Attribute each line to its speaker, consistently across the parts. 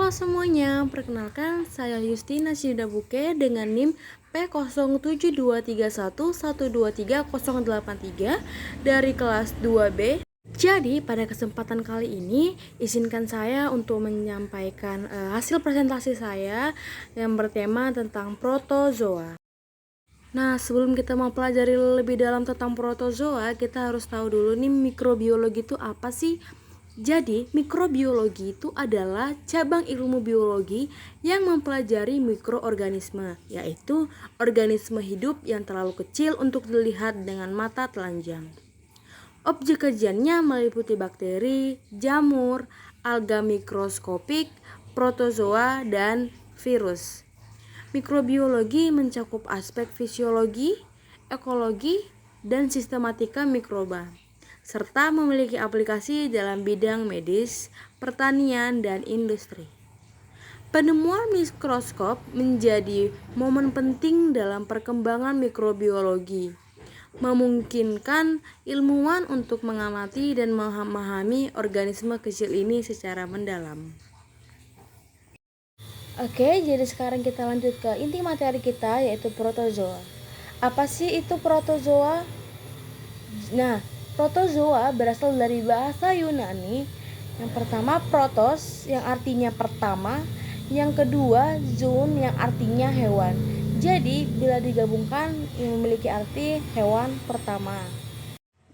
Speaker 1: Halo semuanya, perkenalkan saya Justina Sidabuke dengan NIM P072311231083 dari kelas 2B. Jadi pada kesempatan kali ini izinkan saya untuk menyampaikan hasil presentasi saya yang bertema tentang protozoa. Nah, sebelum kita mau pelajari lebih dalam tentang protozoa, kita harus tahu dulu nih mikrobiologi itu apa sih? Jadi, mikrobiologi itu adalah cabang ilmu biologi yang mempelajari mikroorganisme, yaitu organisme hidup yang terlalu kecil untuk dilihat dengan mata telanjang. Objek kajiannya meliputi bakteri, jamur, alga mikroskopik, protozoa, dan virus. Mikrobiologi mencakup aspek fisiologi, ekologi, dan sistematika mikroba, serta memiliki aplikasi dalam bidang medis, pertanian, dan industri. Penemuan mikroskop menjadi momen penting dalam perkembangan mikrobiologi, memungkinkan ilmuwan untuk mengamati dan memahami organisme kecil ini secara mendalam. Oke, jadi sekarang kita lanjut ke inti materi kita, yaitu protozoa. Apa sih itu protozoa? Nah, protozoa berasal dari bahasa Yunani. Yang pertama protos, yang artinya pertama. Yang kedua zoon, yang artinya hewan. Jadi, bila digabungkan memiliki arti hewan pertama.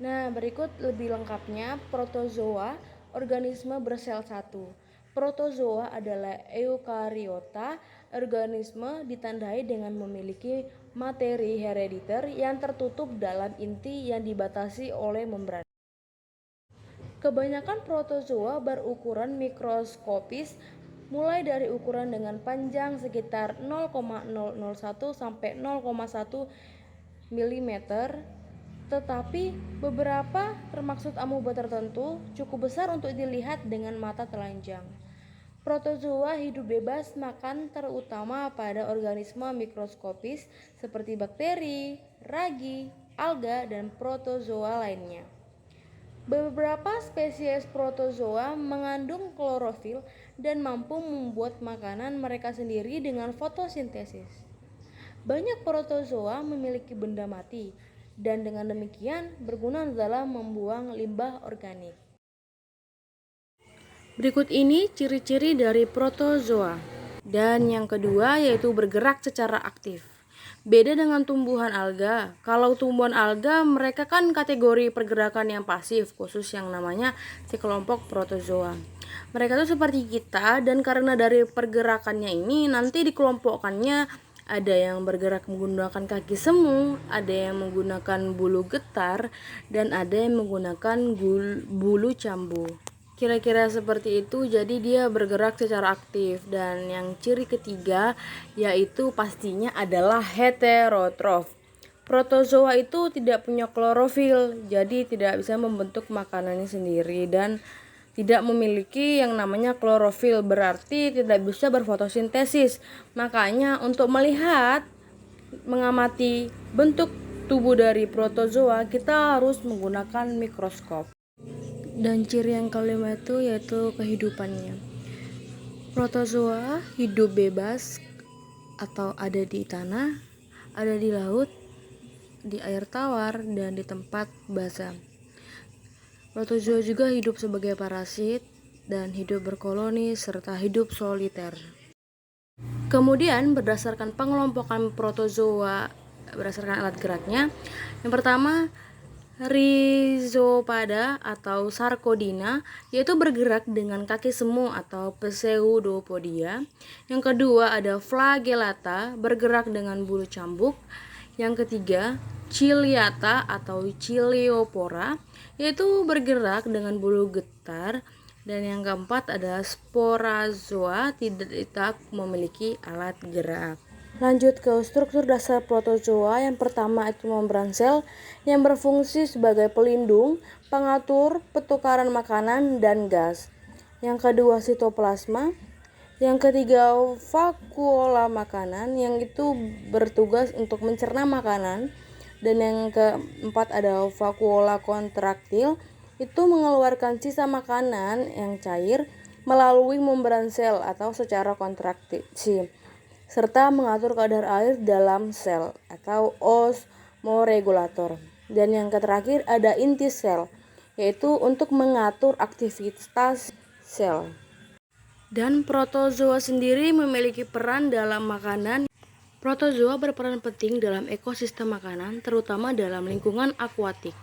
Speaker 1: Nah, berikut lebih lengkapnya protozoa, organisme bersel satu. Protozoa adalah eukariota, organisme ditandai dengan memiliki materi herediter yang tertutup dalam inti yang dibatasi oleh membran. Kebanyakan protozoa berukuran mikroskopis, mulai dari ukuran dengan panjang sekitar 0,001 sampai 0,1 mm, tetapi beberapa termaksud amoeba tertentu cukup besar untuk dilihat dengan mata telanjang. Protozoa hidup bebas makan terutama pada organisme mikroskopis seperti bakteri, ragi, alga, dan protozoa lainnya. Beberapa spesies protozoa mengandung klorofil dan mampu membuat makanan mereka sendiri dengan fotosintesis. Banyak protozoa memiliki benda mati dan dengan demikian berguna dalam membuang limbah organik. Berikut ini ciri-ciri dari protozoa. Dan yang kedua yaitu bergerak secara aktif. Beda dengan tumbuhan alga. Kalau tumbuhan alga mereka kan kategori pergerakan yang pasif, khusus yang namanya si kelompok protozoa. Mereka tuh seperti kita, dan karena dari pergerakannya ini nanti dikelompokkannya ada yang bergerak menggunakan kaki semu, ada yang menggunakan bulu getar, dan ada yang menggunakan bulu cambu. Kira-kira seperti itu, jadi dia bergerak secara aktif. Dan yang ciri ketiga yaitu pastinya adalah heterotrof. Protozoa itu tidak punya klorofil, jadi tidak bisa membentuk makanannya sendiri dan tidak memiliki yang namanya klorofil, berarti tidak bisa berfotosintesis. Makanya untuk melihat, mengamati bentuk tubuh dari protozoa, kita harus menggunakan mikroskop. Dan ciri yang kelima itu yaitu kehidupannya. Protozoa hidup bebas atau ada di tanah, ada di laut, di air tawar, dan di tempat basah. Protozoa juga hidup sebagai parasit dan hidup berkoloni serta hidup soliter. Kemudian berdasarkan pengelompokan protozoa berdasarkan alat geraknya, yang pertama Rhizopoda atau Sarcodina, yaitu bergerak dengan kaki semu atau Pseudopodia. Yang kedua ada Flagellata, bergerak dengan bulu cambuk. Yang ketiga Ciliata atau Ciliopora, yaitu bergerak dengan bulu getar. Dan yang keempat adalah Sporozoa, tidak memiliki alat gerak. Lanjut ke struktur dasar protozoa. Yang pertama itu membran sel yang berfungsi sebagai pelindung, pengatur pertukaran makanan dan gas. Yang kedua sitoplasma. Yang ketiga vakuola makanan yang itu bertugas untuk mencerna makanan. Dan yang keempat ada vakuola kontraktil, itu mengeluarkan sisa makanan yang cair melalui membran sel atau secara kontraksi, serta mengatur kadar air dalam sel atau osmoregulator. Dan yang terakhir ada inti sel, yaitu untuk mengatur aktivitas sel. Dan protozoa sendiri memiliki peran dalam makanan. Protozoa berperan penting dalam ekosistem makanan, terutama dalam lingkungan akuatik.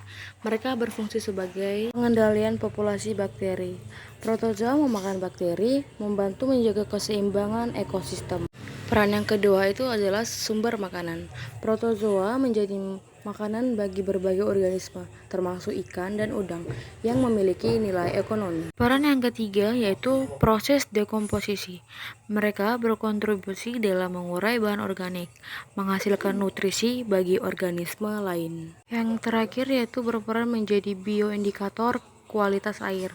Speaker 1: Mereka berfungsi sebagai pengendalian populasi bakteri. Protozoa memakan bakteri, membantu menjaga keseimbangan ekosistem. Peran yang kedua itu adalah sumber makanan. Protozoa menjadi makanan bagi berbagai organisme, termasuk ikan dan udang, yang memiliki nilai ekonomi. Peran yang ketiga yaitu proses dekomposisi. Mereka berkontribusi dalam mengurai bahan organik, menghasilkan nutrisi bagi organisme lain. Yang terakhir yaitu berperan menjadi bioindikator kualitas air.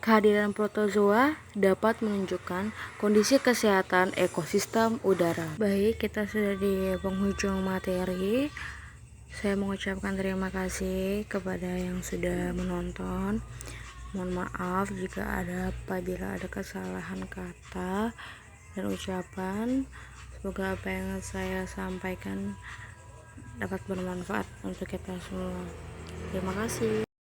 Speaker 1: Kehadiran protozoa dapat menunjukkan kondisi kesehatan ekosistem udara. Baik, kita sudah di penghujung materi. Saya mengucapkan terima kasih kepada yang sudah menonton. Mohon maaf jika apabila ada kesalahan kata dan ucapan. Semoga apa yang saya sampaikan dapat bermanfaat untuk kita semua. Terima kasih.